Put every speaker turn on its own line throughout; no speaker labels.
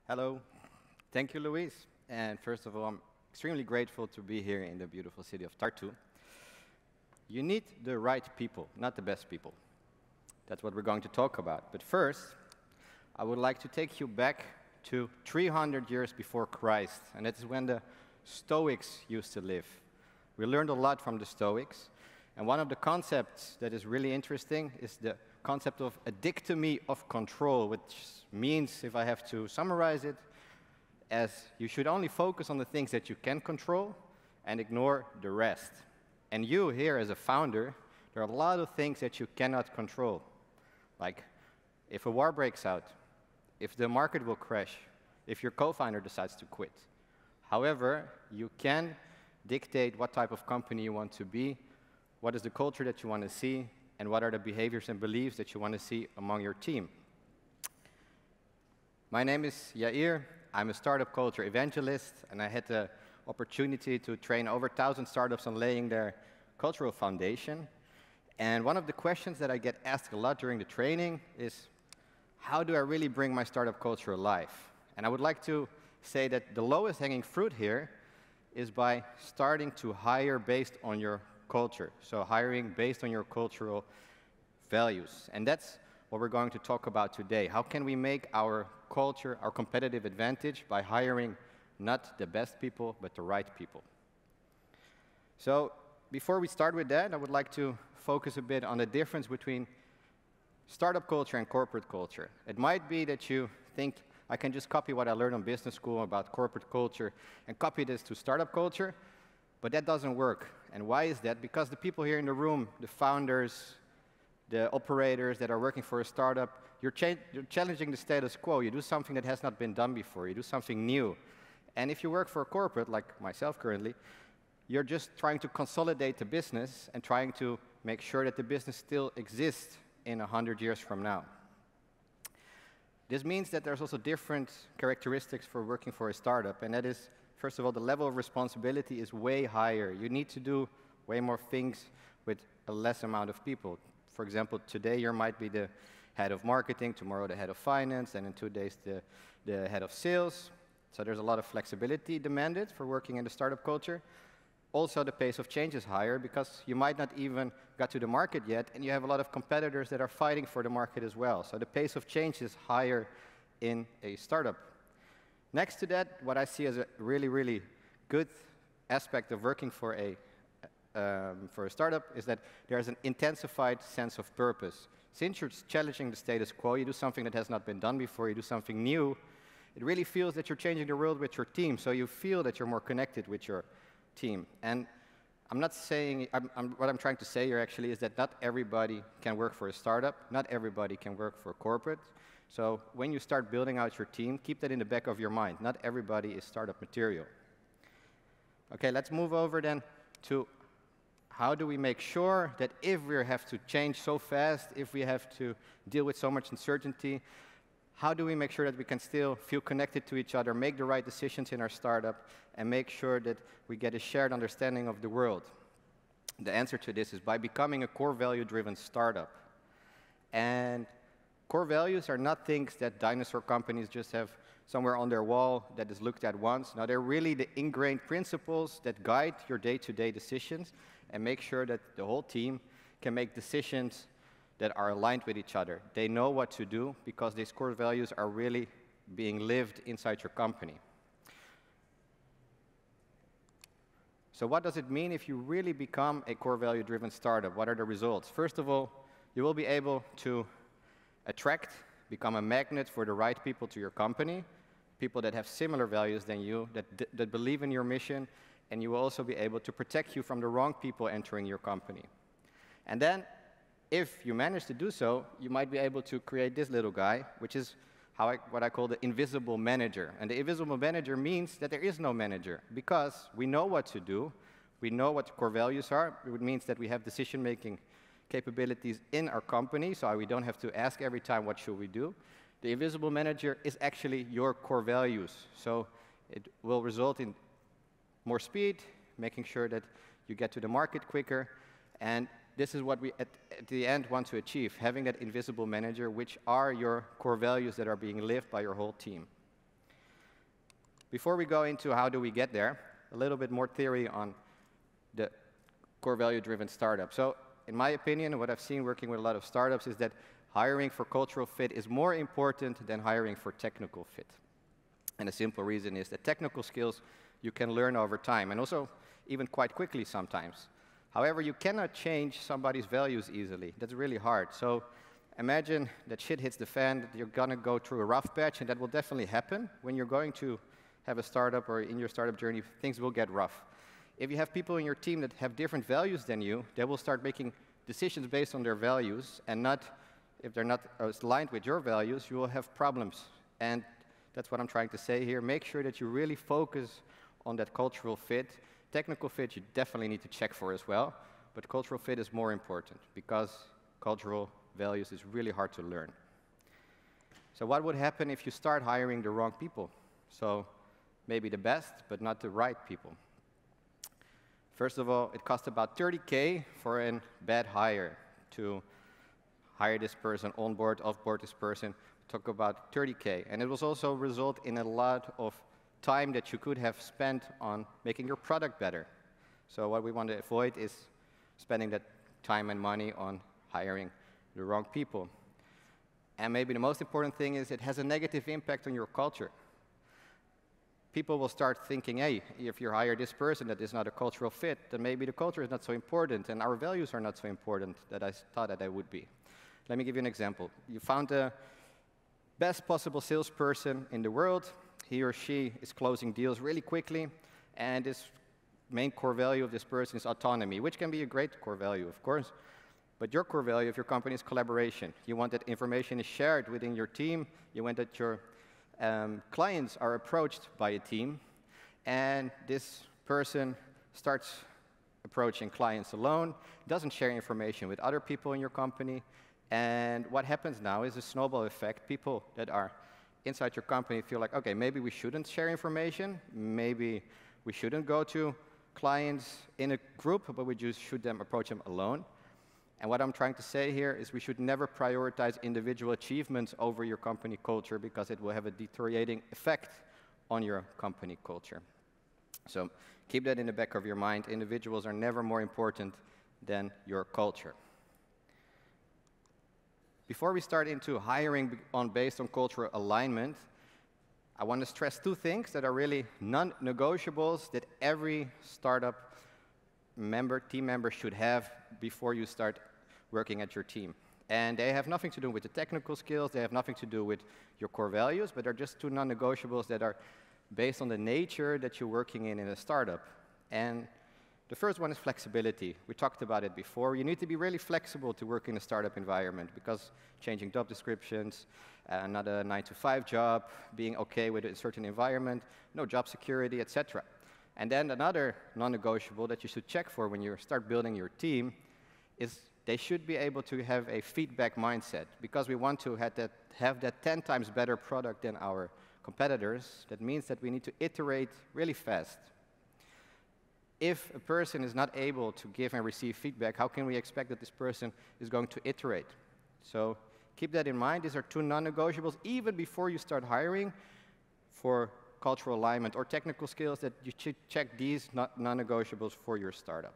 Hello. Thank you, Luis. And first of all, I'm extremely grateful to be here in the beautiful city of Tartu. You need the right people, not the best people. That's what we're going to talk about. But first, I would like to take you back to 300 years before Christ, and that is when the Stoics used to live. We learned a lot from the Stoics, and one of the concepts that is really interesting is the concept of a dichotomy of control, which means, if I have to summarize it, as you should only focus on the things that you can control and ignore the rest. And you here as a founder, there are a lot of things that you cannot control, like if a war breaks out, if the market will crash, if your co-founder decides to quit. However, you can dictate what type of company you want to be, what is the culture that you want to see, and what are the behaviors and beliefs that you want to see among your team. My name is Jaïr. I'm a startup culture evangelist, and I had the opportunity to train over 1,000 startups on laying their cultural foundation. And one of the questions that I get asked a lot during the training is, how do I really bring my startup culture alive? And I would like to say that the lowest hanging fruit here is by starting to hire based on your culture. So hiring based on your cultural values. And that's what we're going to talk about today. How can we make our culture our competitive advantage by hiring not the best people, but the right people? So before we start with that, I would like to focus a bit on the difference between startup culture and corporate culture. It might be that you think, I can just copy what I learned in business school about corporate culture and copy this to startup culture, but that doesn't work. And why is that? Because the people here in the room, the founders, the operators that are working for a startup, you're challenging the status quo. You do something that has not been done before. You do something new. And if you work for a corporate, like myself currently, you're just trying to consolidate the business and trying to make sure that the business still exists in 100 years from now. This means that there's also different characteristics for working for a startup, and that is, first of all, the level of responsibility is way higher. You need to do way more things with a less amount of people. For example, today you might be the head of marketing, tomorrow the head of finance, and in 2 days the head of sales. So there's a lot of flexibility demanded for working in the startup culture. Also, the pace of change is higher because you might not even got to the market yet, and you have a lot of competitors that are fighting for the market as well. So the pace of change is higher in a startup. Next to that, what I see as a really, really good aspect of working for a startup is that there's an intensified sense of purpose. Since you're challenging the status quo, you do something that has not been done before, you do something new, it really feels that you're changing the world with your team, so you feel that you're more connected with your team. And I'm not saying, what I'm trying to say here actually is that not everybody can work for a startup, not everybody can work for a corporate. So when you start building out your team, keep that in the back of your mind. Not everybody is startup material. Okay, let's move over then to how do we make sure that if we have to change so fast, if we have to deal with so much uncertainty, how do we make sure that we can still feel connected to each other, make the right decisions in our startup, and make sure that we get a shared understanding of the world? The answer to this is by becoming a core value-driven startup. And core values are not things that dinosaur companies just have somewhere on their wall that is looked at once. No, they're really the ingrained principles that guide your day-to-day decisions and make sure that the whole team can make decisions that are aligned with each other. They know what to do because these core values are really being lived inside your company. So what does it mean if you really become a core value-driven startup? What are the results? First of all, you will be able to attract, become a magnet for the right people to your company, people that have similar values than you, that believe in your mission, and you will also be able to protect you from the wrong people entering your company. And then, if you manage to do so, you might be able to create this little guy, which is what I call the invisible manager. And the invisible manager means that there is no manager, because we know what to do, we know what the core values are. It means that we have decision-making capabilities in our company, so we don't have to ask every time what should we do. The invisible manager is actually your core values, so it will result in more speed, making sure that you get to the market quicker, and this is what we, at the end, want to achieve, having that invisible manager, which are your core values that are being lived by your whole team. Before we go into how do we get there, a little bit more theory on the core value-driven startup. So in my opinion, what I've seen working with a lot of startups is that hiring for cultural fit is more important than hiring for technical fit. And the simple reason is that technical skills you can learn over time, and also even quite quickly sometimes. However, you cannot change somebody's values easily. That's really hard. So imagine that shit hits the fan, that you're going to go through a rough patch, and that will definitely happen. When you're going to have a startup or in your startup journey, things will get rough. If you have people in your team that have different values than you, they will start making decisions based on their values, and not, if they're not aligned with your values, you will have problems. And that's what I'm trying to say here. Make sure that you really focus on that cultural fit. Technical fit you definitely need to check for as well, but cultural fit is more important because cultural values is really hard to learn. So what would happen if you start hiring the wrong people? So maybe the best, but not the right people. First of all, it costs about 30K for a bad hire to hire this person, onboard, offboard this person. Talk about 30K. And it will also result in a lot of time that you could have spent on making your product better. So what we want to avoid is spending that time and money on hiring the wrong people. And maybe the most important thing is it has a negative impact on your culture. People will start thinking, hey, if you hire this person that is not a cultural fit, then maybe the culture is not so important and our values are not so important that I thought that they would be. Let me give you an example. You found the best possible salesperson in the world. He or she is closing deals really quickly, and this main core value of this person is autonomy, which can be a great core value, of course. But your core value of your company is collaboration. You want that information is shared within your team. You want that your clients are approached by a team, and this person starts approaching clients alone, doesn't share information with other people in your company, and what happens now is a snowball effect. People that are inside your company feel like, okay, maybe we shouldn't share information, maybe we shouldn't go to clients in a group, but we just should approach them alone. And what I'm trying to say here is we should never prioritize individual achievements over your company culture because it will have a deteriorating effect on your company culture. So keep that in the back of your mind. Individuals are never more important than your culture. Before we start into hiring based on cultural alignment, I want to stress two things that are really non-negotiables that every startup team member should have before you start working at your team. And they have nothing to do with the technical skills, they have nothing to do with your core values, but they're just two non-negotiables that are based on the nature that you're working in a startup. And the first one is flexibility. We talked about it before. You need to be really flexible to work in a startup environment because changing job descriptions, not a 9-to-5 job, being okay with a certain environment, no job security, etc. And then another non-negotiable that you should check for when you start building your team is they should be able to have a feedback mindset because we want to have that 10 times better product than our competitors. That means that we need to iterate really fast. If a person is not able to give and receive feedback, how can we expect that this person is going to iterate? So keep that in mind. These are two non-negotiables even before you start hiring for cultural alignment or technical skills, that you should check these non-negotiables for your startup.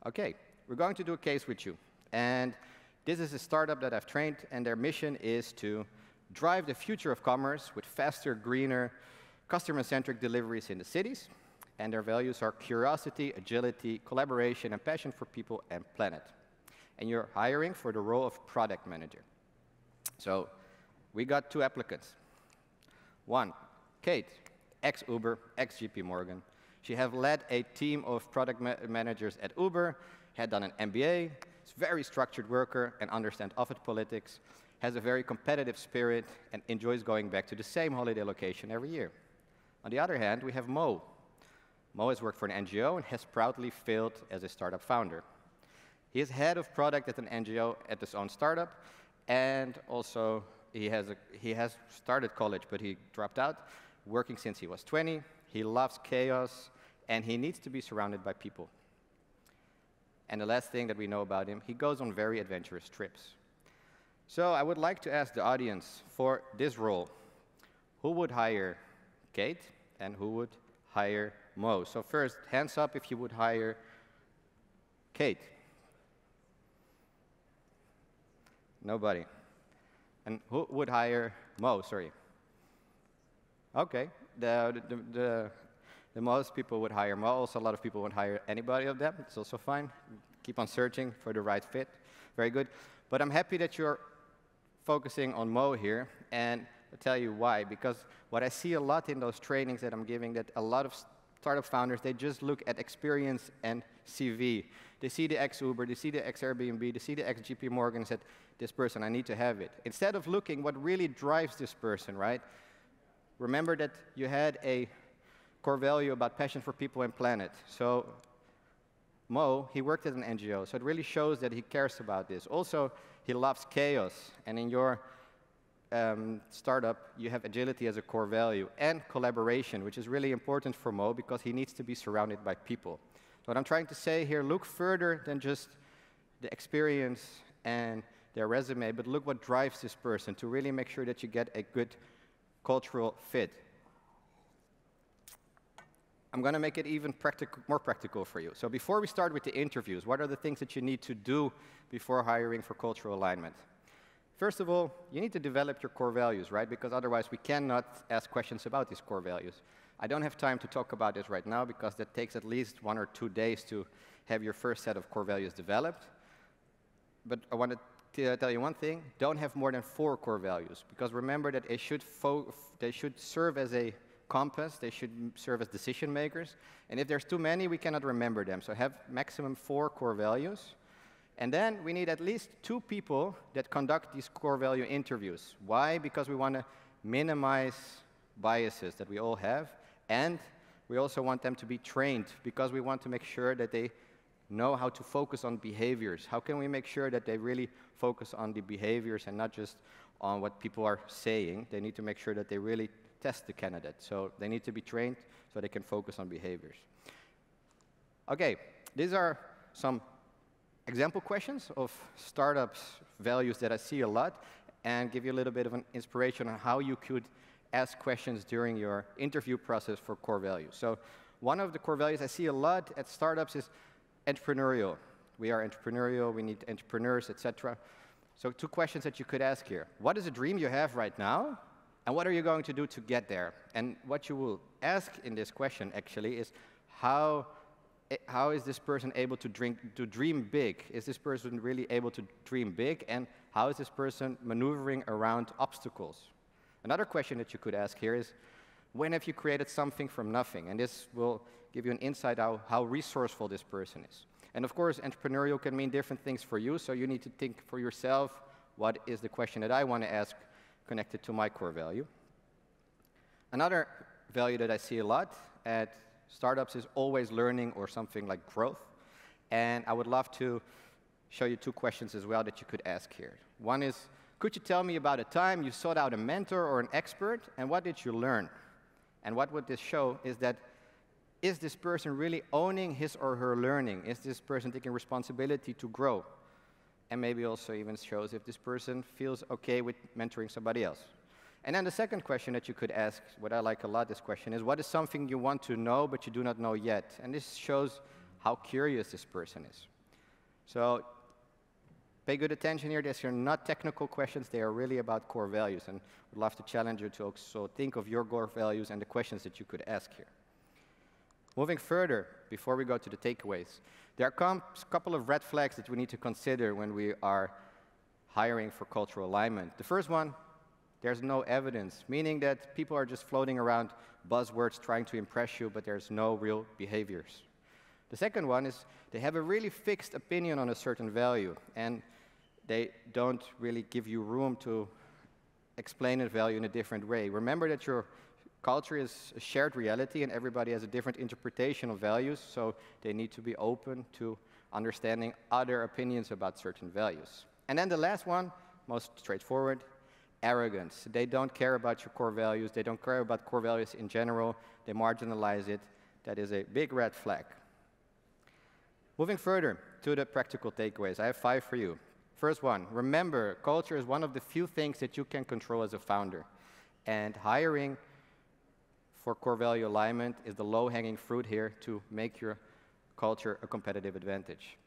Okay, we're going to do a case with you. And this is a startup that I've trained, and their mission is to drive the future of commerce with faster, greener, customer-centric deliveries in the cities. And their values are curiosity, agility, collaboration, and passion for people and planet. And you're hiring for the role of product manager. So we got two applicants. One, Kate, ex-Uber, ex-JP Morgan. She has led a team of product managers at Uber, had done an MBA, is a very structured worker and understands office politics, has a very competitive spirit, and enjoys going back to the same holiday location every year. On the other hand, we have Mo. Mo has worked for an NGO and has proudly failed as a startup founder. He is head of product at an NGO at his own startup, and also he has started college, but he dropped out, working since he was 20. He loves chaos, and he needs to be surrounded by people. And the last thing that we know about him, he goes on very adventurous trips. So I would like to ask the audience for this role, who would hire Kate, and who would hire Mo? So first, hands up if you would hire Kate. Nobody. And who would hire Mo? Sorry. Okay. The most people would hire Mo. Also, a lot of people would hire anybody of them. It's also fine. Keep on searching for the right fit. Very good. But I'm happy that you're focusing on Mo here, and I'll tell you why. Because what I see a lot in those trainings that I'm giving, that a lot of startup founders, they just look at experience and CV. They see the ex-Uber, they see the ex-Airbnb, they see the ex-JP Morgan, and said, this person, I need to have it. Instead of looking what really drives this person, right? Remember that you had a core value about passion for people and planet. So Mo, he worked at an NGO, so it really shows that he cares about this. Also, he loves chaos, and in your startup, you have agility as a core value, and collaboration, which is really important for Mo because he needs to be surrounded by people. So what I'm trying to say here, look further than just the experience and their resume, but look what drives this person to really make sure that you get a good cultural fit. I'm going to make it even more practical for you. So before we start with the interviews, what are the things that you need to do before hiring for cultural alignment? First of all, you need to develop your core values, right? Because otherwise we cannot ask questions about these core values. I don't have time to talk about this right now because that takes at least 1 or 2 days to have your first set of core values developed. But I want to tell you one thing, don't have more than 4 core values, because remember that they should serve as a compass, they should serve as decision makers, and if there's too many, we cannot remember them. So have maximum 4 core values. And then we need at least 2 people that conduct these core value interviews. Why? Because we want to minimize biases that we all have, and we also want them to be trained because we want to make sure that they know how to focus on behaviors. How can we make sure that they really focus on the behaviors and not just on what people are saying? They need to make sure that they really test the candidate. So they need to be trained so they can focus on behaviors. Okay, these are some example questions of startups' values that I see a lot, and give you a little bit of an inspiration on how you could ask questions during your interview process for core values. So one of the core values I see a lot at startups is entrepreneurial. We are entrepreneurial, we need entrepreneurs, etc. So 2 questions that you could ask here. What is a dream you have right now? And what are you going to do to get there? And what you will ask in this question actually is how is this person able to dream big? Is this person really able to dream big? And how is this person maneuvering around obstacles? Another question that you could ask here is, when have you created something from nothing? And this will give you an insight how resourceful this person is. And of course, entrepreneurial can mean different things for you, so you need to think for yourself, what is the question that I want to ask connected to my core value? Another value that I see a lot at startups is always learning, or something like growth. And I would love to show you 2 questions as well that you could ask here. One is, could you tell me about a time you sought out a mentor or an expert, and what did you learn? And what would this show is that, is this person really owning his or her learning? Is this person taking responsibility to grow? And maybe also even shows if this person feels okay with mentoring somebody else. And then the second question that you could ask, what I like a lot, this question, is what is something you want to know but you do not know yet? And this shows how curious this person is. So pay good attention here. These are not technical questions. They are really about core values. And I'd love to challenge you to also think of your core values and the questions that you could ask here. Moving further, before we go to the takeaways, there are a couple of red flags that we need to consider when we are hiring for cultural alignment. The first one, there's no evidence, meaning that people are just floating around buzzwords trying to impress you, but there's no real behaviors. The second one is they have a really fixed opinion on a certain value, and they don't really give you room to explain a value in a different way. Remember that your culture is a shared reality, and everybody has a different interpretation of values, so they need to be open to understanding other opinions about certain values. And then the last one, most straightforward, arrogance. They don't care about your core values. They don't care about core values in general. They marginalize it. That is a big red flag. Moving further to the practical takeaways, I have 5 for you. First one, remember, culture is one of the few things that you can control as a founder. And hiring for core value alignment is the low-hanging fruit here to make your culture a competitive advantage.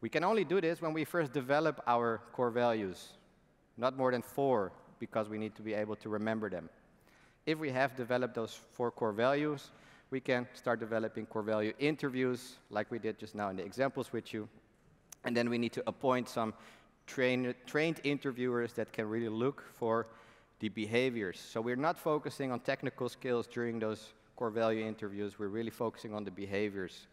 We can only do this when we first develop our core values, not more than 4, because we need to be able to remember them. If we have developed those 4 core values, we can start developing core value interviews, like we did just now in the examples with you. And then we need to appoint some trained interviewers that can really look for the behaviors. So we're not focusing on technical skills during those core value interviews. We're really focusing on the behaviors.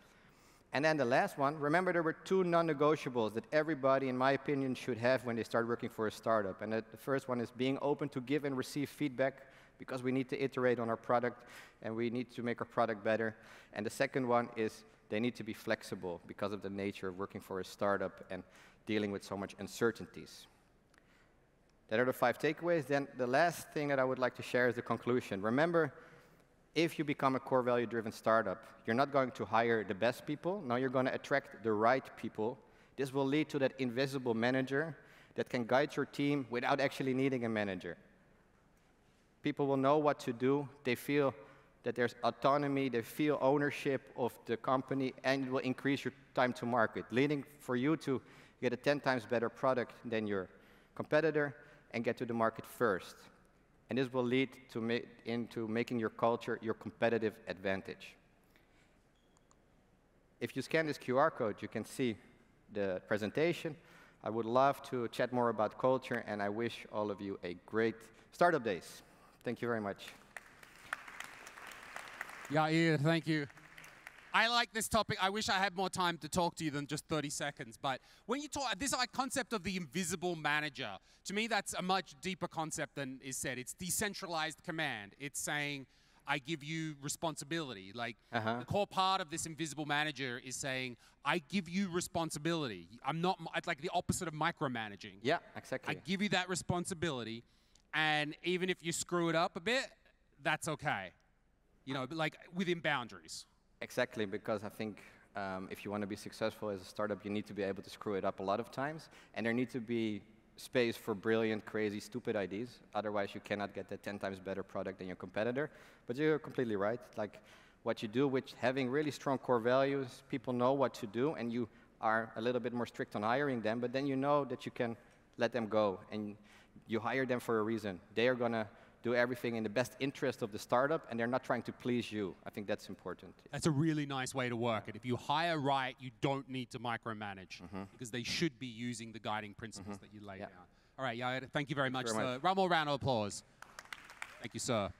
And then the last one, remember there were 2 non-negotiables that everybody, in my opinion, should have when they start working for a startup. And the first one is being open to give and receive feedback, because we need to iterate on our product and we need to make our product better. And the second one is they need to be flexible because of the nature of working for a startup and dealing with so much uncertainties. That are the 5 takeaways. Then the last thing that I would like to share is the conclusion. Remember, if you become a core value-driven startup, you're not going to hire the best people. No, you're going to attract the right people. This will lead to that invisible manager that can guide your team without actually needing a manager. People will know what to do. They feel that there's autonomy. They feel ownership of the company, and it will increase your time to market, leading for you to get a 10 times better product than your competitor and get to the market first. And this will lead to into making your culture your competitive advantage. If you scan this QR code, you can see the presentation. I would love to chat more about culture, and I wish all of you a great Startup Days. Thank you very much.
Jaïr, thank you. I like this topic. I wish I had more time to talk to you than just 30 seconds. But when you talk, this concept of the invisible manager, to me, that's a much deeper concept than is said. It's decentralized command. It's saying, I give you responsibility. Like, the core part of this invisible manager is saying, I give you responsibility. I'm not, it's like the opposite of micromanaging.
Yeah, exactly.
I give you that responsibility. And even if you screw it up a bit, that's okay. You know, but like within boundaries.
Exactly, because I think if you want to be successful as a startup, you need to be able to screw it up a lot of times. And there needs to be space for brilliant, crazy, stupid ideas. Otherwise, you cannot get the 10 times better product than your competitor. But you're completely right. Like what you do with having really strong core values, people know what to do, and you are a little bit more strict on hiring them, but then you know that you can let them go. And you hire them for a reason. They are going to do everything in the best interest of the startup, and they're not trying to please you. I think that's important.
That's a really nice way to work it. If you hire right, you don't need to micromanage, because they should be using the guiding principles that you lay down. All right, Jaïr, thank you very much. One more round of applause. Thank you, sir.